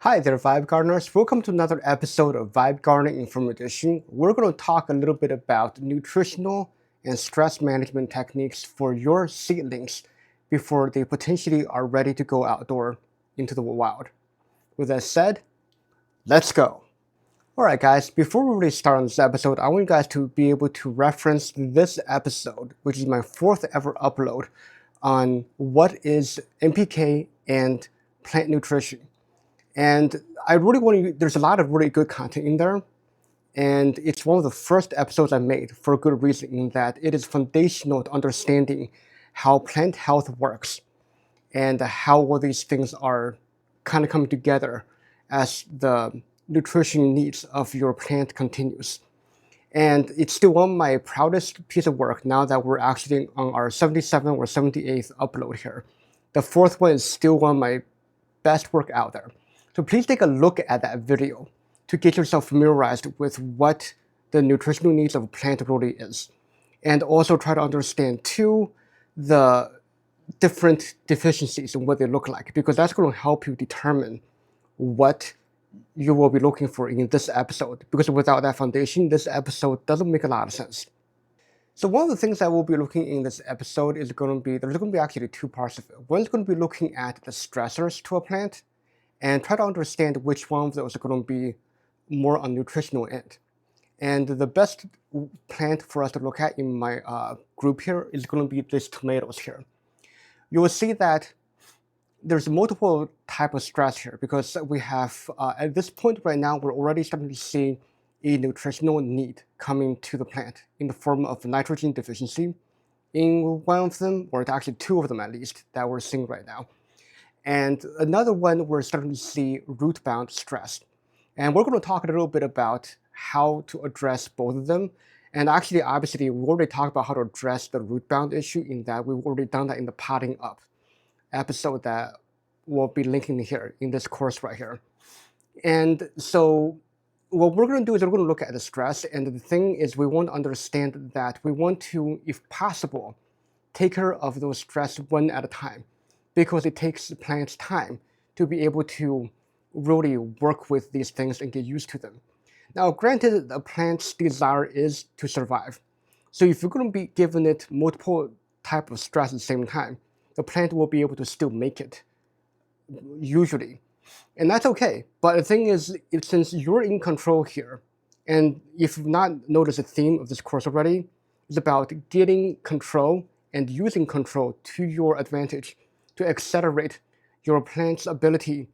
Hi there, Vibe Gardeners. Welcome to another episode of Vibe Gardening Informal Edition. We're going to talk a little bit about nutritional and stress management techniques for your seedlings before they potentially are ready to go outdoor into the wild. With that said, let's go. Alright guys, before we really start on this episode, I want you guys to be able to reference this episode, which is my fourth ever upload on what is NPK and plant nutrition. And I really want to, there's a lot of really good content in there. And it's one of the first episodes I made for a good reason, in that it is foundational to understanding how plant health works and how all these things are kind of coming together as the nutrition needs of your plant continues. And it's still one of my proudest piece of work now that we're actually on our 77th or 78th upload here. The fourth one is still one of my best work out there. So please take a look at that video to get yourself familiarized with what the nutritional needs of a plant really is. And also try to understand too the different deficiencies and what they look like, because that's going to help you determine what you will be looking for in this episode. Because without that foundation, this episode doesn't make a lot of sense. So one of the things that we'll be looking in this episode is going to be, there's going to be actually two parts of it. One's going to be looking at the stressors to a plant and try to understand which one of those are going to be more on nutritional end. And the best plant for us to look at in my group here is going to be these tomatoes here. You will see that there's multiple type of stress here, because we have, at this point right now, we're already starting to see a nutritional need coming to the plant in the form of nitrogen deficiency in one of them, or actually two of them at least, that we're seeing right now. And another one, we're starting to see root-bound stress. And we're going to talk a little bit about how to address both of them. And actually, obviously, we already talked about how to address the root-bound issue, in that we've already done that in the potting up episode that we'll be linking here in this course right here. And so what we're going to do is we're going to look at the stress. And the thing is, we want to understand that we want to, if possible, take care of those stress one at a time, because it takes the plants time to be able to really work with these things and get used to them. Now, granted, a plant's desire is to survive. So if you're going to be giving it multiple types of stress at the same time, the plant will be able to still make it, usually. And that's okay. But the thing is, since you're in control here, and if you've not noticed the theme of this course already, it's about getting control and using control to your advantage to accelerate your plant's ability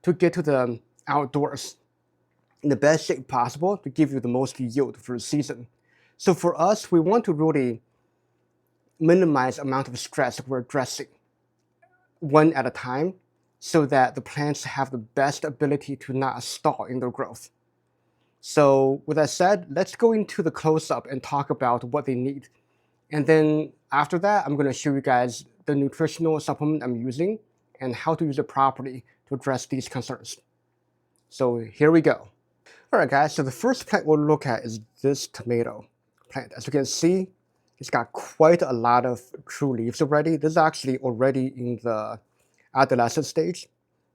to get to the outdoors in the best shape possible to give you the most yield for the season. So for us, we want to really minimize the amount of stress we're addressing one at a time, so that the plants have the best ability to not stall in their growth. So with that said, let's go into the close-up and talk about what they need. And then after that, I'm going to show you guys the nutritional supplement I'm using and how to use it properly to address these concerns. So here we go. All right, guys, so the first plant we'll look at is this tomato plant. As you can see, it's got quite a lot of true leaves already. This is actually already in the adolescent stage,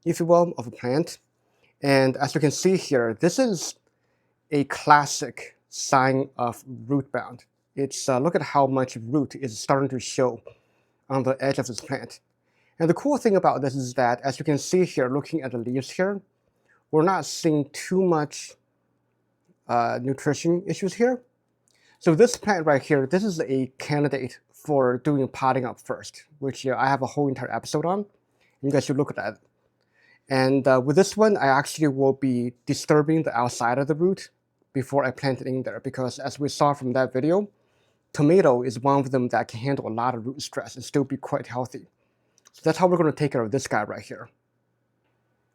if you will, of a plant. And as you can see here, this is a classic sign of root bound. It's look at how much root is starting to show on the edge of this plant. And the cool thing about this is that, as you can see here, looking at the leaves here, we're not seeing too much nutrition issues here. So this plant right here, this is a candidate for doing potting up first, which I have a whole entire episode on. You guys should look at that. And with this one, I actually will be disturbing the outside of the root before I plant it in there, because as we saw from that video, tomato is one of them that can handle a lot of root stress and still be quite healthy. So that's how we're going to take care of this guy right here.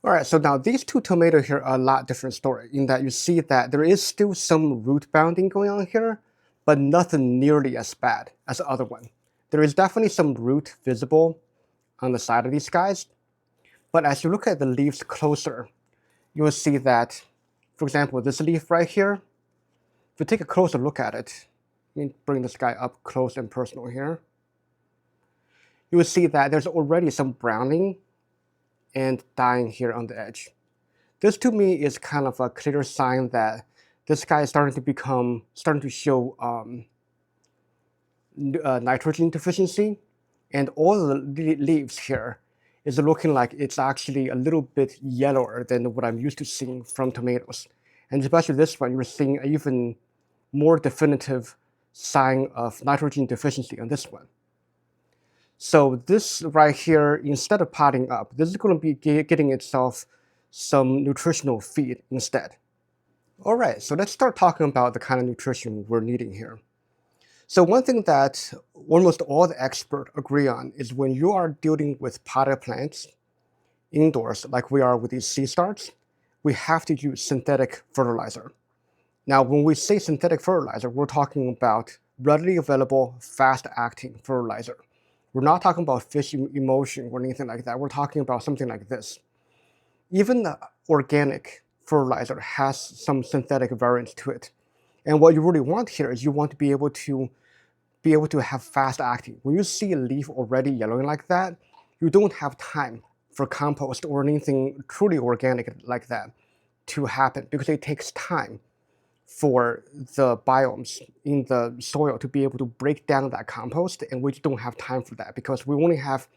All right, so now these two tomatoes here are a lot different story, in that you see that there is still some root bounding going on here, but nothing nearly as bad as the other one. There is definitely some root visible on the side of these guys, but as you look at the leaves closer, you will see that, for example, this leaf right here, if you take a closer look at it, let me bring this guy up close and personal here, you will see that there's already some browning and dying here on the edge. This to me is kind of a clear sign that this guy is starting to show nitrogen deficiency, and all the leaves here is looking like it's actually a little bit yellower than what I'm used to seeing from tomatoes. And especially this one, you're seeing an even more definitive sign of nitrogen deficiency on this one. So this right here, instead of potting up, this is going to be getting itself some nutritional feed instead. All right, so let's start talking about the kind of nutrition we're needing here. So one thing that almost all the experts agree on is when you are dealing with potted plants indoors, like we are with these seed starts, we have to use synthetic fertilizer. Now, when we say synthetic fertilizer, we're talking about readily available, fast-acting fertilizer. We're not talking about fish emulsion or anything like that. We're talking about something like this. Even the organic fertilizer has some synthetic variants to it. And what you really want here is you want to be able to have fast acting. When you see a leaf already yellowing like that, you don't have time for compost or anything truly organic like that to happen, because it takes time for the biomes in the soil to be able to break down that compost, and we just don't have time for that because we only have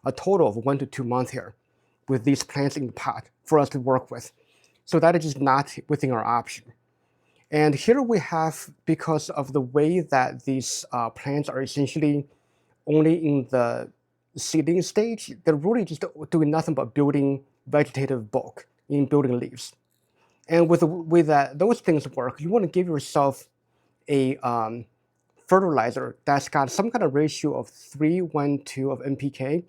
a total of 1 to 2 months here with these plants in the pot for us to work with. So that is just not within our option. And here we have, because of the way that these plants are essentially only in the seedling stage, they're really just doing nothing but building vegetative bulk in building leaves. And with those things work, you want to give yourself a fertilizer that's got some kind of ratio of 3:1:2 of NPK,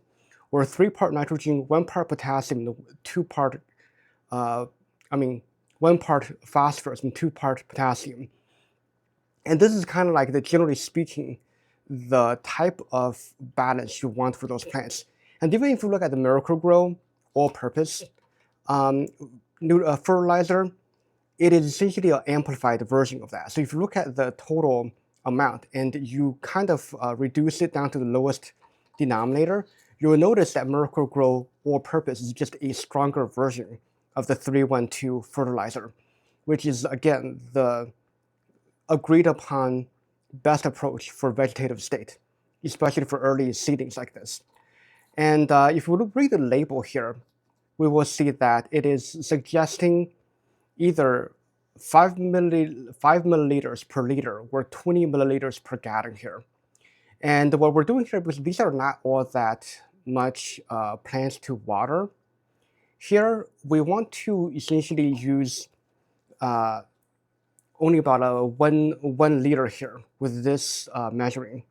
or 3 part nitrogen, 1 part potassium, 2 part, I mean, 1 part phosphorus and 2 part potassium. And this is kind of like generally speaking, the type of balance you want for those plants. And even if you look at the Miracle-Gro all-purpose fertilizer, it is essentially an amplified version of that. So if you look at the total amount and you kind of reduce it down to the lowest denominator, you will notice that Miracle-Gro all-purpose is just a stronger version of the 3:1:2 fertilizer, which is again the agreed upon best approach for vegetative state, especially for early seedlings like this. And if we read the label here, we will see that it is suggesting either 5 milliliters per liter or 20 milliliters per gallon here. And what we're doing here, because these are not all that much plants to water, here we want to essentially use only about one liter here with this measuring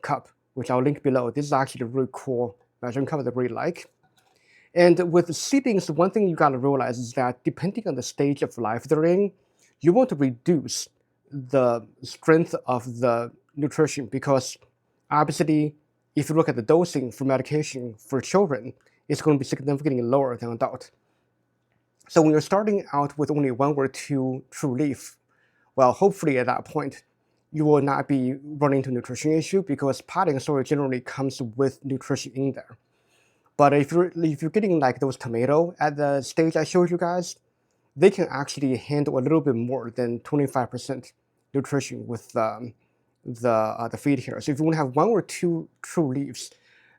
cup, which I'll link below. This is actually a really cool measuring cup that I really like. And with seedlings, one thing you gotta realize is that depending on the stage of life they're in, you want to reduce the strength of the nutrition, because obviously, if you look at the dosing for medication for children, it's going to be significantly lower than adult. So when you're starting out with only 1 or 2 true leaf, well, hopefully at that point, you will not be running into nutrition issue, because potting soil generally comes with nutrition in there. But if you're getting like those tomato at the stage I showed you guys, they can actually handle a little bit more than 25% nutrition with the feed here. So if you want to have 1 or 2 true leaves,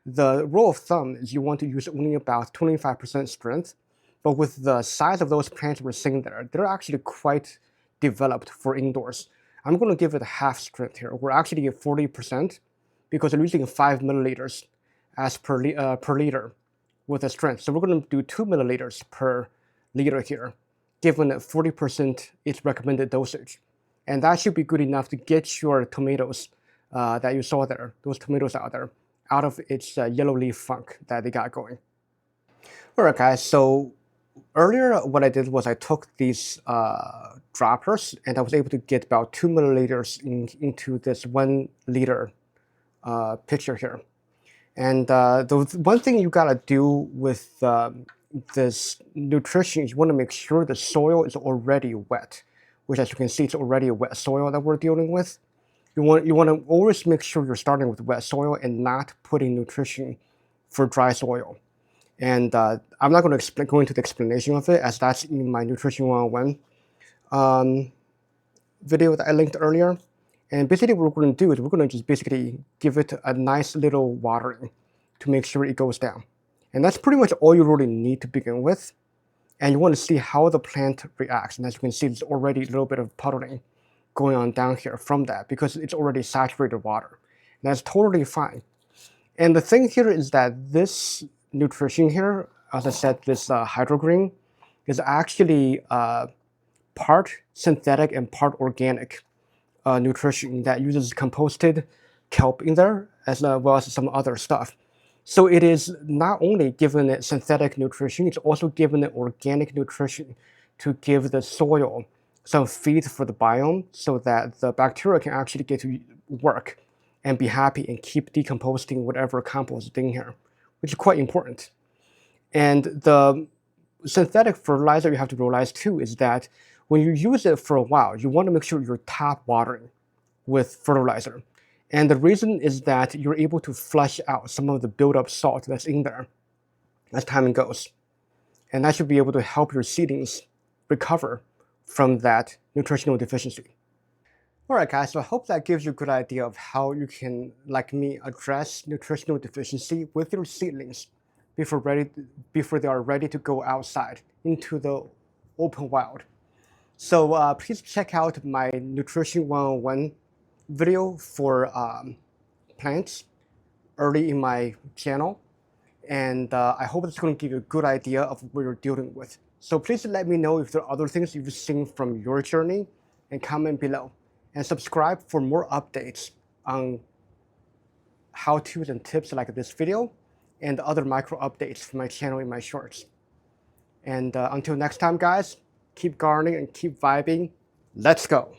the rule of thumb is you want to use only about 25% strength. But with the size of those plants we're seeing there, they're actually quite developed for indoors. I'm going to give it half strength here. We're actually at 40% because I'm using 5 milliliters as per liter with the strength. So we're going to do 2 milliliters per liter here, given that 40% is recommended dosage. And that should be good enough to get your tomatoes that you saw there, those tomatoes out there, out of its yellow leaf funk that they got going. All right, guys, so earlier what I did was I took these droppers and I was able to get about 2 milliliters into this 1 liter pitcher here. And the one thing you gotta do with this nutrition is you want to make sure the soil is already wet, which, as you can see, it's already a wet soil that we're dealing with. You want to always make sure you're starting with wet soil and not putting nutrition for dry soil. And I'm not going to go into the explanation of it, as that's in my Nutrition 101 video that I linked earlier. And basically what we're going to do is we're going to just basically give it a nice little watering to make sure it goes down. And that's pretty much all you really need to begin with. And you want to see how the plant reacts. And as you can see, there's already a little bit of puddling going on down here from that because it's already saturated water. And that's totally fine. And the thing here is that this nutrition here, as I said, this hydrogreen, is actually part synthetic and part organic nutrition that uses composted kelp in there, as well as some other stuff. So it is not only giving it synthetic nutrition, it's also giving it organic nutrition to give the soil some feed for the biome so that the bacteria can actually get to work and be happy and keep decomposing whatever compost is in here, which is quite important. And the synthetic fertilizer you have to realize too is that when you use it for a while, you want to make sure you're top watering with fertilizer. And the reason is that you're able to flush out some of the buildup salt that's in there as time goes. And that should be able to help your seedlings recover from that nutritional deficiency. All right, guys, so I hope that gives you a good idea of how you can, like me, address nutritional deficiency with your seedlings before they are ready to go outside into the open wild. So please check out my Nutrition 101 video for plants early in my channel. And I hope it's going to give you a good idea of what you're dealing with. So please let me know if there are other things you've seen from your journey and comment below. And subscribe for more updates on how-tos and tips like this video and other micro updates from my channel in my shorts. And until next time, guys, keep gardening and keep vibing. Let's go.